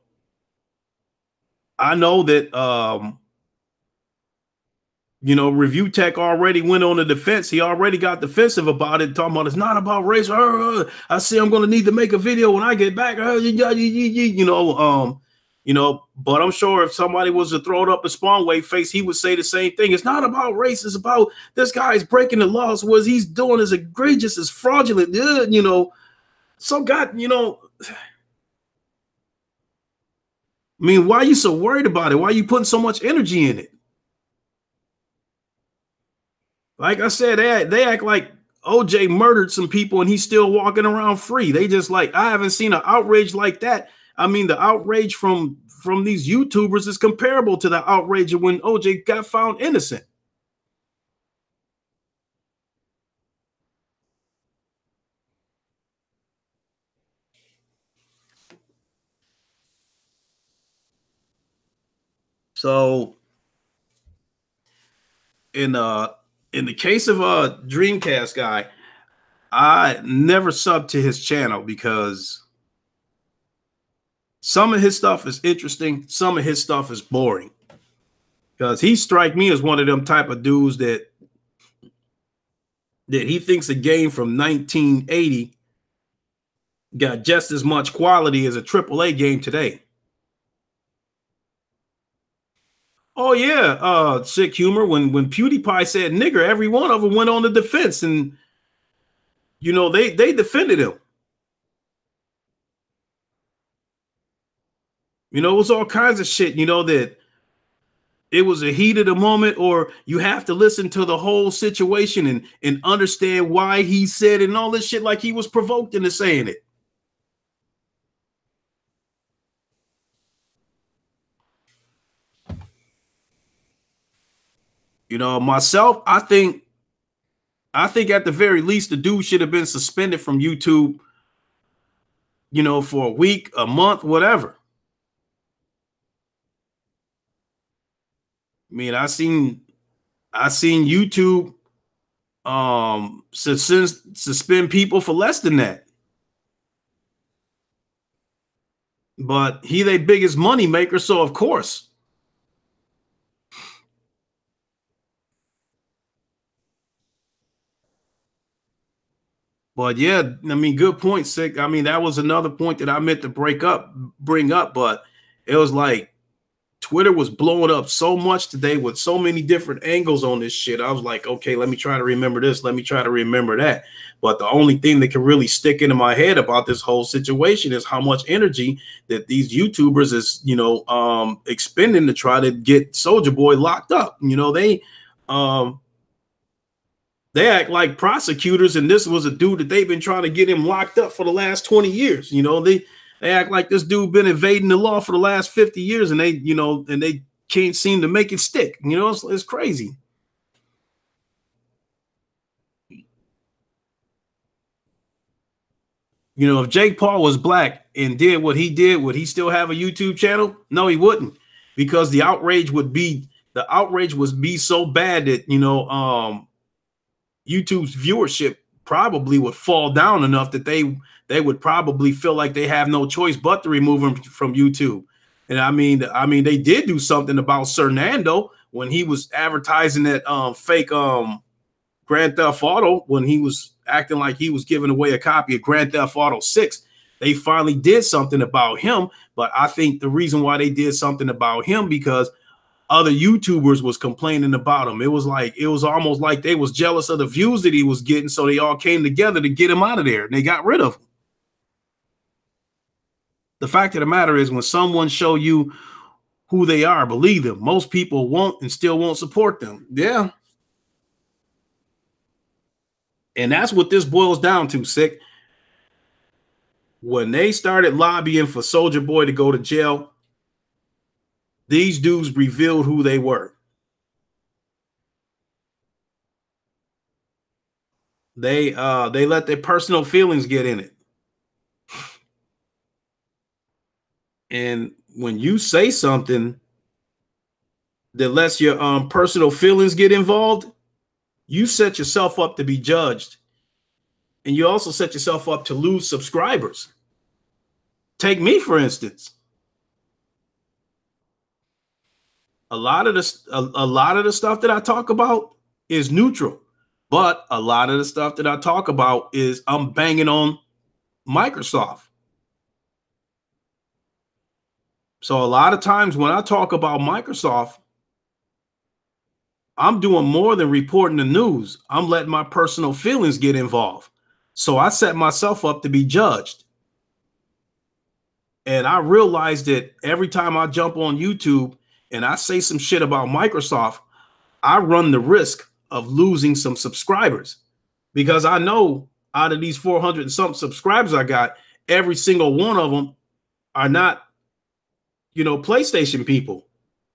A: I know that you know, Reviewtech already went on the defense. He already got defensive about it, talking about it's not about race. I see I'm going to need to make a video when I get back. You know, but I'm sure if somebody was to throw it up a Spawnwave face, he would say the same thing. It's not about race. It's about this guy's breaking the laws. What he's doing is egregious, is fraudulent. You know, so God, you know, I mean, why are you so worried about it? Why are you putting so much energy in it? Like I said, they act like OJ murdered some people and he's still walking around free. They just like, I haven't seen an outrage like that. I mean, the outrage from these YouTubers is comparable to the outrage of when OJ got found innocent. So in the case of a Dreamcast guy, I never subbed to his channel because some of his stuff is interesting, some of his stuff is boring. Because he strike me as one of them type of dudes that he thinks a game from 1980 got just as much quality as a AAA game today. Oh yeah, sick humor. When PewDiePie said nigger, every one of them went on the defense, and you know they defended him. You know, it was all kinds of shit. You know, that it was a heat of the moment, or you have to listen to the whole situation and understand why he said it and all this shit, like he was provoked into saying it. You know, myself, I think at the very least the dude should have been suspended from YouTube, you know, for a week, a month, whatever. I mean, I seen YouTube suspend people for less than that. but he their biggest money maker, so of course. But yeah, I mean, good point, Sick. I mean, that was another point that I meant to bring up, but it was like Twitter was blowing up so much today with so many different angles on this shit. I was like, okay, let me try to remember this. Let me try to remember that. But the only thing that can really stick into my head about this whole situation is how much energy that these YouTubers is, expending to try to get Soulja Boy locked up. They act like prosecutors, and this was a dude that they've been trying to get him locked up for the last 20 years. They act like this dude been evading the law for the last 50 years, and they can't seem to make it stick. It's crazy. If Jake Paul was black and did what he did, would he still have a YouTube channel? No, he wouldn't, because the outrage would be so bad that YouTube's viewership probably would fall down enough that they would probably feel like they have no choice but to remove him from YouTube. And I mean, they did do something about Sir Nando when he was advertising that fake Grand Theft Auto, when he was acting like he was giving away a copy of Grand Theft Auto 6. They finally did something about him, but I think the reason why they did something about him because other YouTubers was complaining about him. It was almost like they was jealous of the views that he was getting, so they all came together to get him out of there, and they got rid of him. The fact of the matter is, when someone show you who they are, believe them. Most people won't and still won't support them. Yeah. And that's what this boils down to, Sick. When they started lobbying for Soulja Boy to go to jail, these dudes revealed who they were. They let their personal feelings get in it. And when you say something that lets your personal feelings get involved, you set yourself up to be judged. And you also set yourself up to lose subscribers. Take me, for instance. A lot of the stuff that I talk about is neutral, but a lot of the stuff that I talk about is I'm banging on Microsoft. So a lot of times when I talk about Microsoft, I'm doing more than reporting the news. I'm letting my personal feelings get involved. So I set myself up to be judged. And I realized that every time I jump on YouTube and I say some shit about Microsoft, I run the risk of losing some subscribers, because I know out of these 400 and something subscribers I got, every single one of them are not, PlayStation people.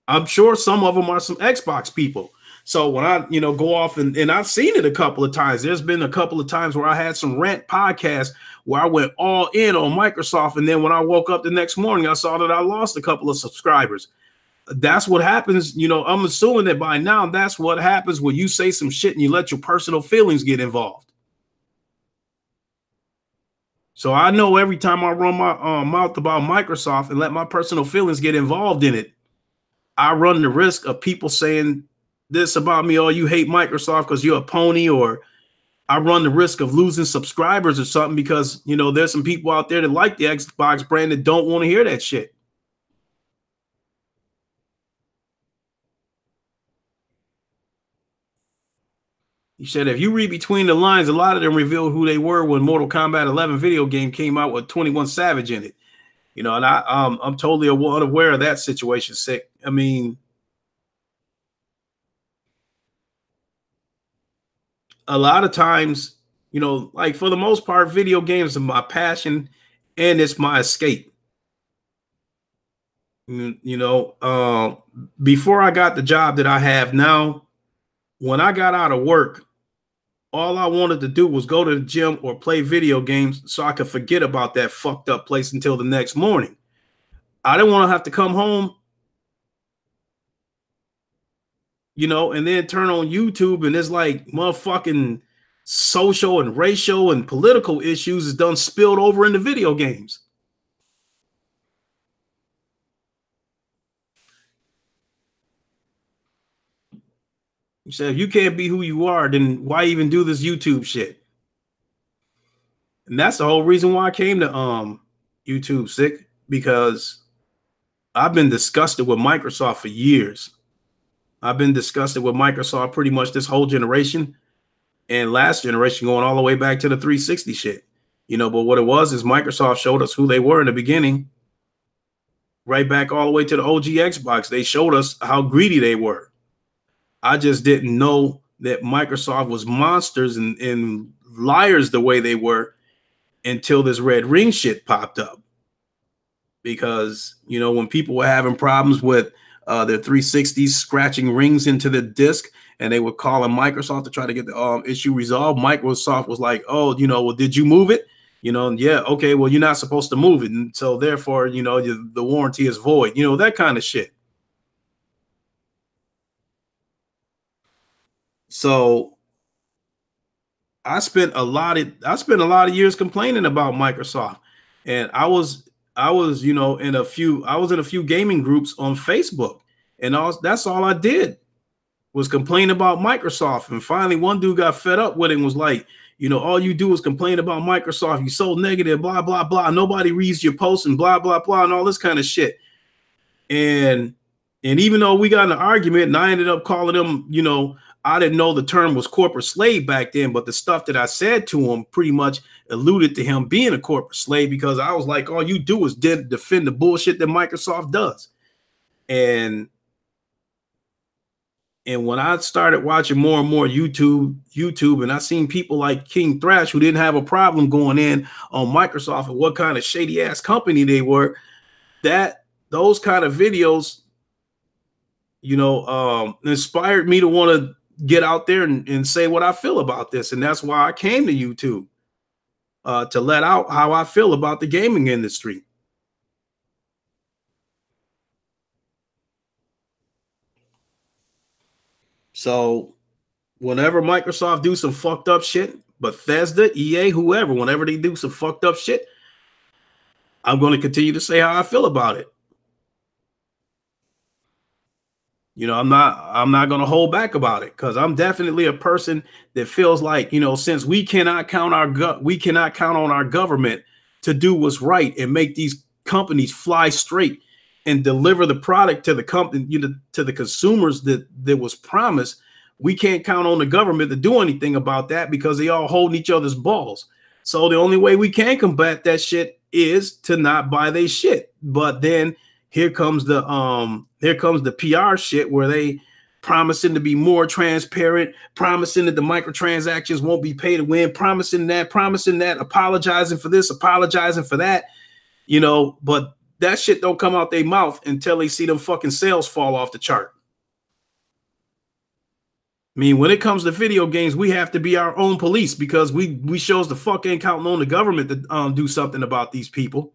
A: I'm sure some of them are some Xbox people. So when I, go off and I've seen it a couple of times, there's been a couple of times where I had some rant podcasts where I went all in on Microsoft. And then when I woke up the next morning, I saw that I lost a couple of subscribers. That's what happens. I'm assuming that by now, that's what happens when you say some shit and you let your personal feelings get involved. So I know every time I run my mouth about Microsoft and let my personal feelings get involved in it, I run the risk of people saying this about me, oh, you hate Microsoft because you're a pony, or I run the risk of losing subscribers or something because, there's some people out there that like the Xbox brand that don't want to hear that shit. He said, if you read between the lines, a lot of them revealed who they were when Mortal Kombat 11 video game came out with 21 Savage in it. And I'm totally unaware of that situation, Sick. I mean, a lot of times, like for the most part, video games are my passion and it's my escape. Before I got the job that I have now, when I got out of work, all I wanted to do was go to the gym or play video games so I could forget about that fucked up place until the next morning. I didn't want to have to come home, and then turn on YouTube and it's like motherfucking social and racial and political issues is done spilled over into video games. You said, if you can't be who you are, then why even do this YouTube shit? And that's the whole reason why I came to YouTube, sick, because I've been disgusted with Microsoft for years. I've been disgusted with Microsoft pretty much this whole generation and last generation, going all the way back to the 360 shit. You know, but what it was is Microsoft showed us who they were in the beginning, right back all the way to the OG Xbox. They showed us how greedy they were. I just didn't know that Microsoft was monsters and liars the way they were until this red ring shit popped up. Because, you know, when people were having problems with their 360s scratching rings into the disc, and they would call on Microsoft to try to get the issue resolved, Microsoft was like, oh, you know, well, did you move it? You know, yeah, okay, well, you're not supposed to move it. And so therefore, you know, the warranty is void, you know, that kind of shit. So I spent a lot of years complaining about Microsoft. And I was, you know, in a few gaming groups on Facebook, and that's all I did was complain about Microsoft. And finally one dude got fed up with it and was like, you know, all you do is complain about Microsoft. You so negative, blah, blah, blah. Nobody reads your posts and blah, blah, blah, and all this kind of shit. And even though we got in an argument and I ended up calling him, you know, I didn't know the term was corporate slave back then, but the stuff that I said to him pretty much alluded to him being a corporate slave, because I was like, all you do is defend the bullshit that Microsoft does. And when I started watching more and more YouTube, and I seen people like King Thrash who didn't have a problem going in on Microsoft and what kind of shady ass company they were, that those kind of videos, you know, inspired me to want to get out there and say what I feel about this. And that's why I came to YouTube, to let out how I feel about the gaming industry. So whenever Microsoft do some fucked up shit, Bethesda, EA, whoever, whenever they do some fucked up shit, I'm going to continue to say how I feel about it. You know, I'm not going to hold back about it, because I'm definitely a person that feels like, you know, since we cannot count on our government to do what's right and make these companies fly straight and deliver the product to the company, you know, to the consumers that was promised. We can't count on the government to do anything about that, because they all holding each other's balls. So the only way we can combat that shit is to not buy their shit. But then here comes the PR shit, where they promising to be more transparent, promising that the microtransactions won't be pay to win, promising that, apologizing for this, apologizing for that, you know, but that shit don't come out their mouth until they see them fucking sales fall off the chart. I mean, when it comes to video games, we have to be our own police, because we shows the fuck ain't counting on the government to do something about these people.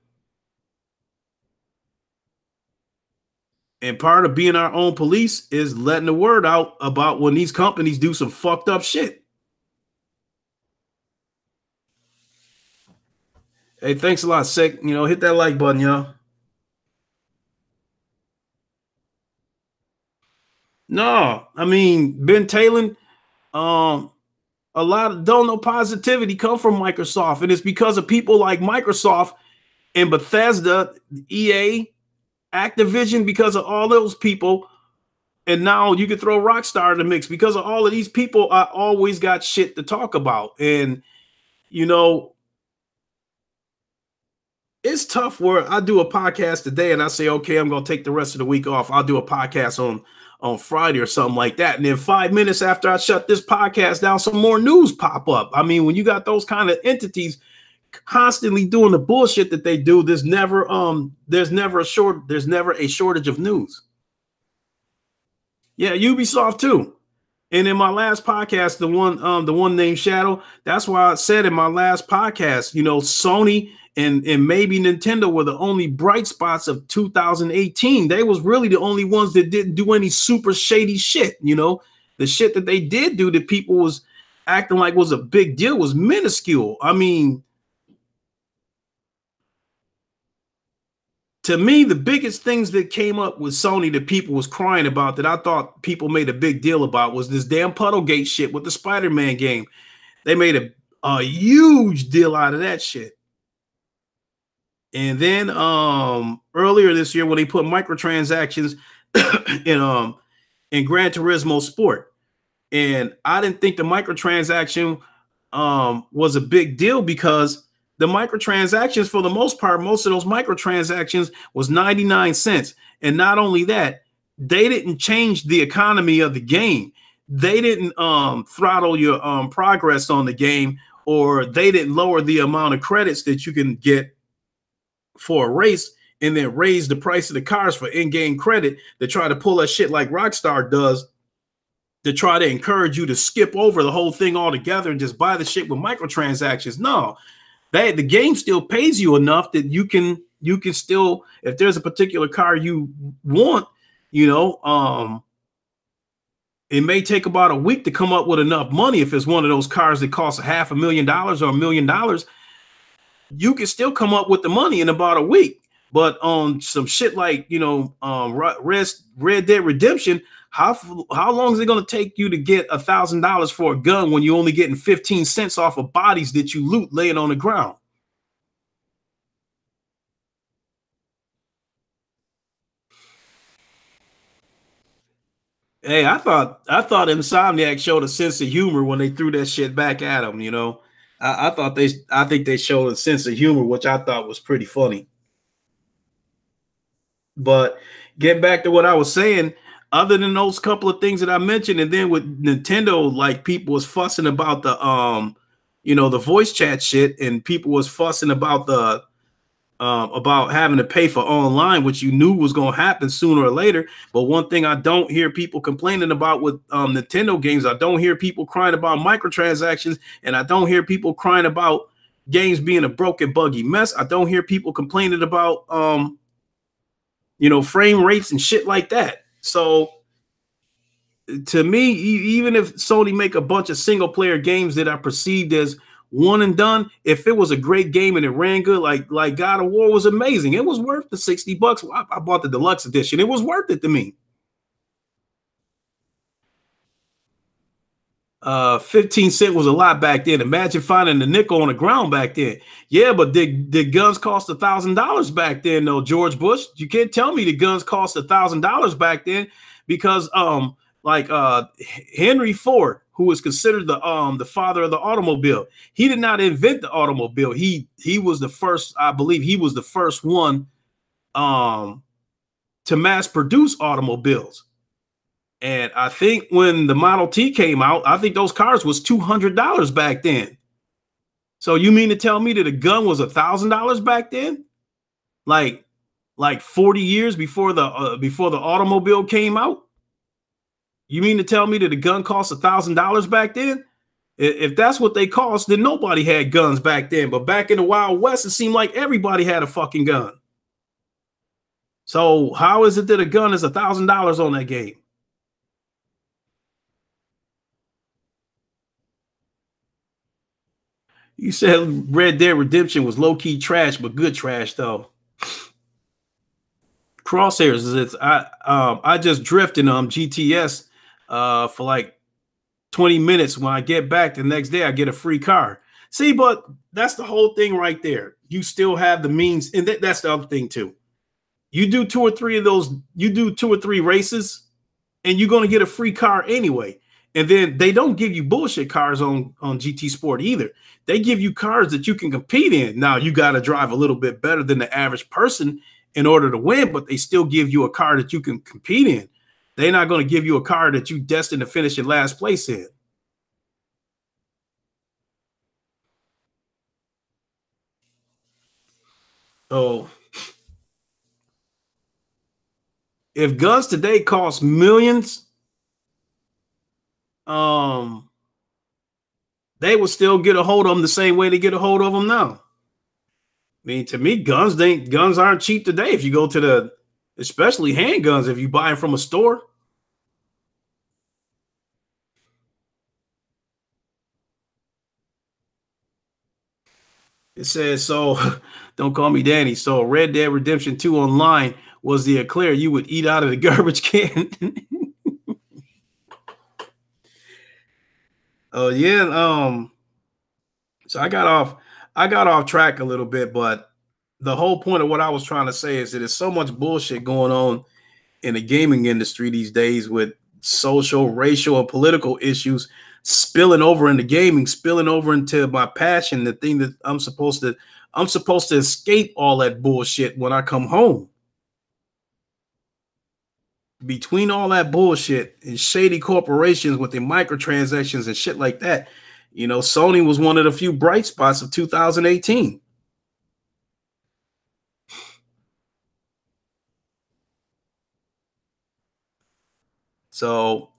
A: And part of being our own police is letting the word out about when these companies do some fucked up shit. Hey, thanks a lot, Sick. You know, hit that like button, y'all. No, I mean, Ben Talon, a lot of don't know positivity come from Microsoft, and it's because of people like Microsoft and Bethesda, EA, Activision, because of all those people. And now you can throw Rockstar in the mix. Because of all of these people, I always got shit to talk about. And, you know, it's tough where I do a podcast today and I say, okay, I'm going to take the rest of the week off. I'll do a podcast on Friday or something like that. And then 5 minutes after I shut this podcast down, some more news pop up. I mean, when you got those kind of entities constantly doing the bullshit that they do, there's never a shortage of news. Yeah, Ubisoft too. And in my last podcast, the one named Shadow, that's why I said in my last podcast, you know, Sony and maybe Nintendo were the only bright spots of 2018. They was really the only ones that didn't do any super shady shit. You know, the shit that they did do that people was acting like was a big deal was minuscule. I mean, to me, the biggest things that came up with Sony that people was crying about, that I thought people made a big deal about, was this damn Puddlegate shit with the Spider-Man game. They made a huge deal out of that shit. And then earlier this year, when they put microtransactions in Gran Turismo Sport, and I didn't think the microtransaction was a big deal, because the microtransactions, for the most part, most of those microtransactions was 99 cents. And not only that, they didn't change the economy of the game. They didn't throttle your progress on the game, or they didn't lower the amount of credits that you can get for a race, and then raise the price of the cars for in-game credit to try to pull that shit like Rockstar does, to try to encourage you to skip over the whole thing altogether and just buy the shit with microtransactions. No, the game still pays you enough that you can still, if there's a particular car you want, it may take about a week to come up with enough money. If it's one of those cars that costs $500,000 or $1 million, you can still come up with the money in about a week. But on some shit like, Red Dead Redemption, how long is it going to take you to get $1,000 for a gun when you're only getting 15 cents off of bodies that you loot laying on the ground? Hey, I thought Insomniac showed a sense of humor when they threw that shit back at him. I think they showed a sense of humor, which I thought was pretty funny. But get back to what I was saying, other than those couple of things that I mentioned, and then with Nintendo, like, people was fussing about the voice chat shit, and people was fussing about about having to pay for online, which you knew was going to happen sooner or later. But one thing I don't hear people complaining about with Nintendo games, I don't hear people crying about microtransactions, and I don't hear people crying about games being a broken, buggy mess. I don't hear people complaining about frame rates and shit like that. So to me, even if Sony make a bunch of single player games that are perceived as one and done, if it was a great game and it ran good, like God of War was amazing, it was worth the $60. I bought the deluxe edition. It was worth it to me. 15 cents was a lot back then. Imagine finding a nickel on the ground back then. Yeah, but did guns cost $1,000 back then, though, George Bush? You can't tell me the guns cost $1,000 back then, because Henry Ford, who was considered the father of the automobile, he did not invent the automobile. He was the first, I believe he was the first one to mass produce automobiles. And I think when the Model T came out, I think those cars was $200 back then. So you mean to tell me that a gun was $1,000 back then? Like 40 years before the automobile came out? You mean to tell me that a gun cost $1,000 back then? If that's what they cost, then nobody had guns back then. But back in the Wild West, it seemed like everybody had a fucking gun. So how is it that a gun is $1,000 on that game? You said Red Dead Redemption was low-key trash, but good trash, though. Crosshairs is I just drifted GTS for like 20 minutes. When I get back the next day, I get a free car. See, but that's the whole thing right there. You still have the means, and that's the other thing too. You do 2 or 3 of those, you do 2 or 3 races, and you're going to get a free car anyway. And then they don't give you bullshit cars on GT Sport either. They give you cars that you can compete in. Now, you got to drive a little bit better than the average person in order to win, but they still give you a car that you can compete in. They're not going to give you a car that you're destined to finish in last place in. So if guns today cost millions, they will still get a hold of them the same way they get a hold of them now. I mean, to me, guns aren't cheap today. If you go to especially handguns, if you buy them from a store. It says, so don't call me Danny. So Red Dead Redemption 2 online was the eclair you would eat out of the garbage can. Oh yeah. So I got off track a little bit, but the whole point of what I was trying to say is that there's so much bullshit going on in the gaming industry these days with social, racial, and political issues spilling over into gaming, spilling over into my passion, the thing that I'm supposed to escape all that bullshit when I come home. Between all that bullshit and shady corporations with their microtransactions and shit like that, you know, Sony was one of the few bright spots of 2018. So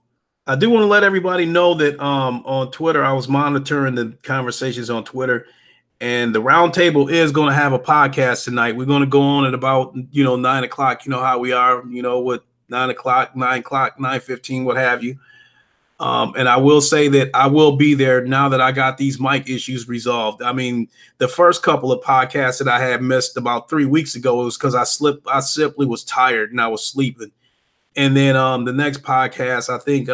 A: I do want to let everybody know that on Twitter, I was monitoring the conversations on Twitter, and the roundtable is going to have a podcast tonight. We're going to go on at about 9 o'clock. You know how we are, with 9 o'clock, 9:15, what have you. And I will say that I will be there now that I got these mic issues resolved. I mean, the first couple of podcasts that I had missed about 3 weeks ago was because I simply was tired and I was sleeping. And then the next podcast, I think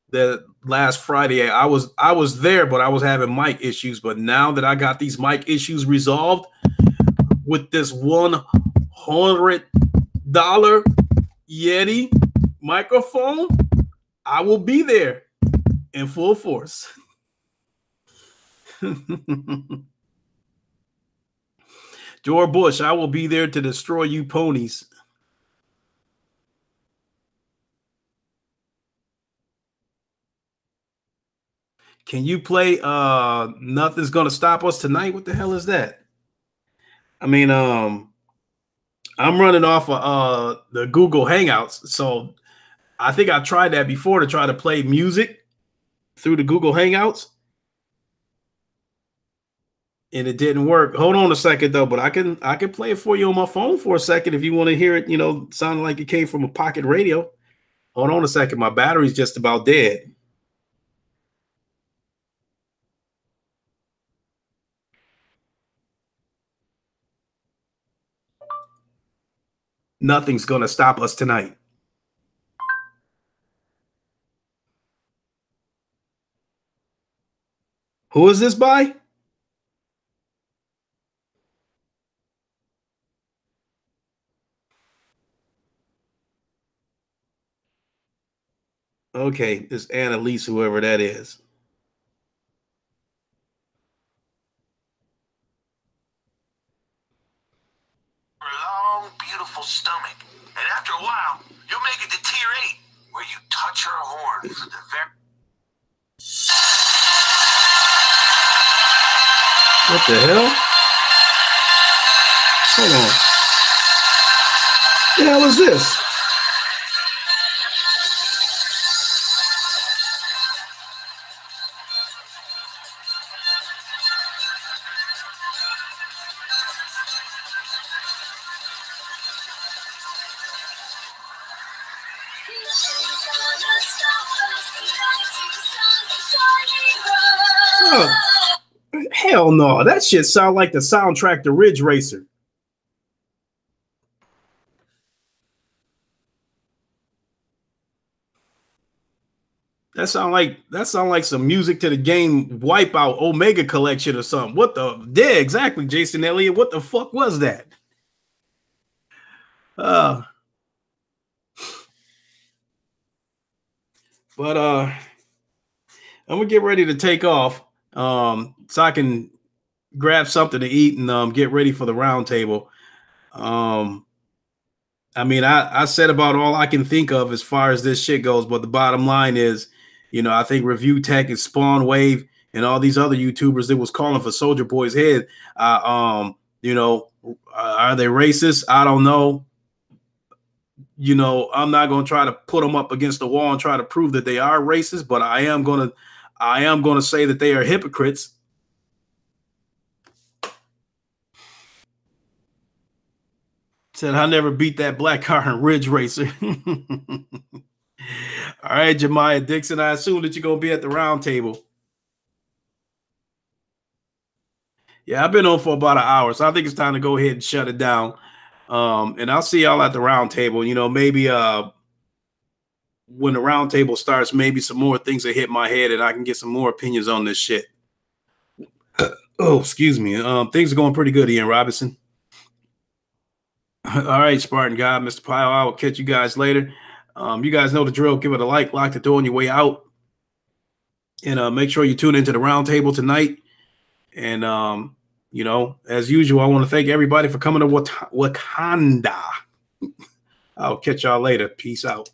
A: the last Friday, I was there, but I was having mic issues. But now that I got these mic issues resolved with this $100 Yeti microphone, I will be there in full force. George Bush, I will be there to destroy you ponies. Can you play Nothing's Gonna Stop Us Tonight? What the hell is that? I mean, I'm running off of the Google Hangouts, so I think I tried that before to try to play music through the Google Hangouts, and it didn't work. Hold on a second though, but I can play it for you on my phone for a second if you want to hear it. Sounding like it came from a pocket radio. Hold on a second, my battery's just about dead. Nothing's gonna stop us tonight. Who is this by? Okay, this Annalise, whoever that is.
B: Long, beautiful stomach, and after a while, you'll make it to tier 8, where you touch her horn for the very.
A: What the hell? Hold on. What the hell is this? Oh, hell no. That shit sound like the soundtrack to Ridge Racer. That sound like some music to the game Wipeout Omega Collection or something. What the? Yeah, exactly, Jason Elliott. What the fuck was that? But I'm gonna get ready to take off so I can grab something to eat and get ready for the round table. I mean, I said about all I can think of as far as this shit goes, but the bottom line is, I think Reviewtech and Spawnwave and all these other YouTubers that was calling for Soulja Boy's head, are they racist? I don't know. I'm not going to try to put them up against the wall and try to prove that they are racist, but I am going to say that they are hypocrites. Said I never beat that black car in Ridge Racer. All right, Jemiah Dixon, I assume that you're going to be at the round table. Yeah, I've been on for about an hour, so I think it's time to go ahead and shut it down. And I'll see y'all at the round table. You know, maybe when the round table starts, maybe some more things will hit my head and I can get some more opinions on this shit. Oh, excuse me. Things are going pretty good, Ian Robinson. All right, Spartan God, Mr. Pyle, I will catch you guys later. You guys know the drill. Give it a like, lock the door on your way out. And make sure you tune into the round table tonight. And, you know, as usual, I want to thank everybody for coming to Wakanda. I'll catch y'all later. Peace out.